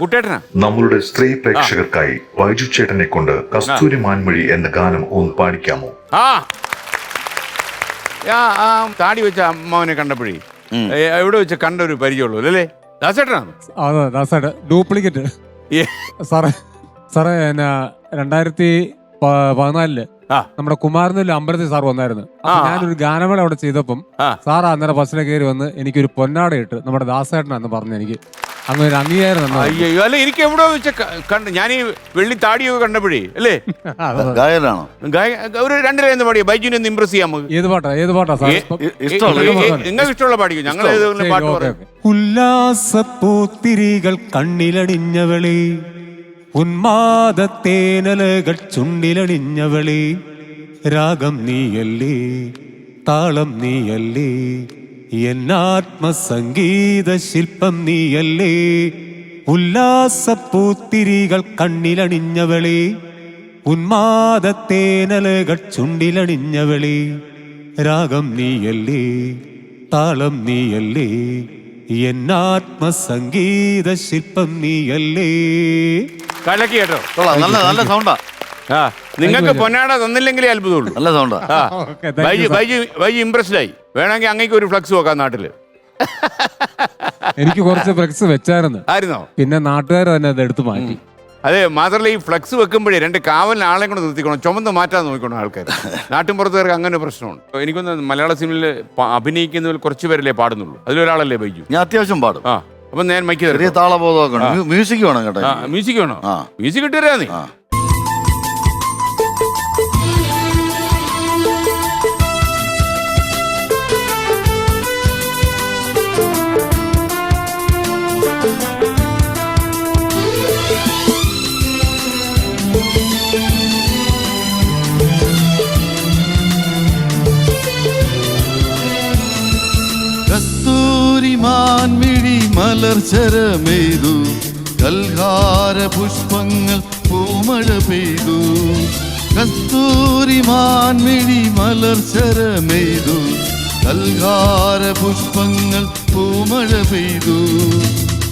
കുട്ടേട്ടനാ നമ്മളുടെ സ്ത്രീ പ്രേക്ഷകർക്കായി വൈജു ചേട്ടനെ കൊണ്ട് കസ്തൂരി മാൻമൊഴി എന്ന ഗാനം ഒന്ന് പാടിക്കാമോ? താടി വെച്ച അമ്മാവനെ കണ്ടപ്പോഴേ എവിടെ വെച്ച് കണ്ട ഒരു പരിചയമുള്ളൂ അല്ലേ? ദാസേട്ടനാണ്. അതെ ദാസേട്ടൻ ഡ്യൂപ്ലിക്കേറ്റ് സാറേ. 2014 നമ്മുടെ കുമാരനൂരിൽ അമ്പലത്തിൽ സാർ വന്നായിരുന്നു. ഞാനൊരു ഗാനമേള അവിടെ ചെയ്തപ്പം സാർ അന്നേരം ബസ്സിലെ കയറി വന്ന് എനിക്കൊരു പൊന്നാട ഇട്ട് നമ്മുടെ ദാസേട്ടനാന്ന് പറഞ്ഞു എനിക്ക് അങ്ങനെ ഒരു അംഗീകാരം. അയ്യോ അല്ല, എനിക്ക് എവിടെ വെച്ച് കണ്ട് ഞാൻ ഈ വെള്ളി താടിയൊക്കെ കണ്ടപ്പോഴേ അല്ലേ? ഗായകനാണോ? ഒരു 2 ലൈൻ പാടിയോ ബൈജുവിനെ ഒന്ന് ഇംപ്രസ് ചെയ്യാമോ? ഏത് പാട്ടാ സാർ? നിങ്ങൾക്ക് ഇഷ്ടമുള്ള പാടിയോ? ഞങ്ങൾ പാട്ട് പറയാം. ഉല്ലാസപ്പൂത്തിരികൾ കണ്ണിലണിഞ്ഞവളെ, ഉന്മാദത്തേനലകൾ ചുണ്ടിലണിഞ്ഞവളെ, രാഗം നീയല്ലേ താളം നീയല്ലേ, എന്നാത്മസംഗീത ശില്പം നീയല്ലേ. ഉല്ലാസപ്പൂത്തിരികൾ കണ്ണിലണിഞ്ഞവളെ, ഉന്മാദത്തേനലകൾ ചുണ്ടിലണിഞ്ഞവളെ, രാഗം നീയല്ലേ താളം നീയല്ലേ, എന്നാത്മസംഗീത ശില്പം നീയല്ലേ. കലക്കി കേട്ടോ, നല്ല സൗണ്ടാ. നിങ്ങൾക്ക് പൊന്നാട തന്നില്ലെങ്കിലേ അത്ഭുതമുള്ളൂ. നല്ല സൗണ്ടാ. ബൈജു ഇംപ്രസ്ഡ് ആയി. വേണമെങ്കിൽ അങ്ങേക്ക് ഒരു ഫ്ലക്സ് വെക്കാം നാട്ടില്. എനിക്ക് കുറച്ച് ഫ്ലക്സ് വെച്ചായിരുന്നു. ആയിരുന്നോ? പിന്നെ നാട്ടുകാർ തന്നെ അത് എടുത്തു മാറ്റി. അതെ, മാത്രമല്ല ഈ ഫ്ലക്സ് വെക്കുമ്പോഴേ 2 കാവലിന് ആളെ കൊണ്ട് നിർത്തിക്കണം, ചുമന്ന് മാറ്റാൻ നോക്കണം ആൾക്കാർ. നാട്ടിൻപുറത്തുകാർക്ക് അങ്ങനെ ഒരു പ്രശ്നമുണ്ട്. എനിക്കൊന്ന് മലയാള സിനിമയിൽ അഭിനയിക്കുന്നതിൽ കുറച്ച് പേരല്ലേ പാടുന്നുള്ളൂ, അതിലൊരാളല്ലേ ബൈജു? ഞാൻ അത്യാവശ്യം പാടും. അപ്പൊ ഞാൻ മൈക്ക് ചെറിയ താളബോധമൊക്കെ മ്യൂസിക് വേണം കേട്ടോ. മ്യൂസിക് വേണോ? മ്യൂസിക് ഇട്ടുതരാ നീ. കസ്തൂരിമാൻമിഴി മലർച്ചരമെയ്തു, കൽഹാര പുഷ്പങ്ങൾ പൂമഴ പെയ്തു. കസ്തൂരിമാൻമിഴി മലർച്ചരമെയ്തു, കൽഹാര പുഷ്പങ്ങൾ പൂമഴ പെയ്തു.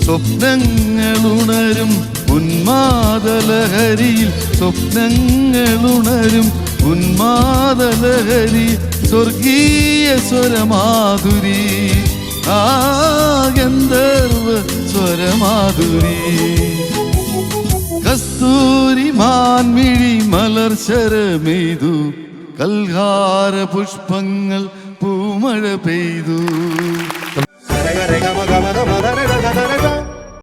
സ്വപ്നങ്ങളുണരും ഉന്മാദലഹരിയിൽ, സ്വപ്നങ്ങളുണരും ഉന്മാദലഹരി, സ്വർഗീയ സ്വരമാധുരി, ഗന്ധർവ സ്വരമാധുരി. കസ്തൂരി മാൻമിഴി മലർശരമെയ്തു, കൽഹാര പുഷ്പങ്ങൾ പൂമഴ പെയ്തു.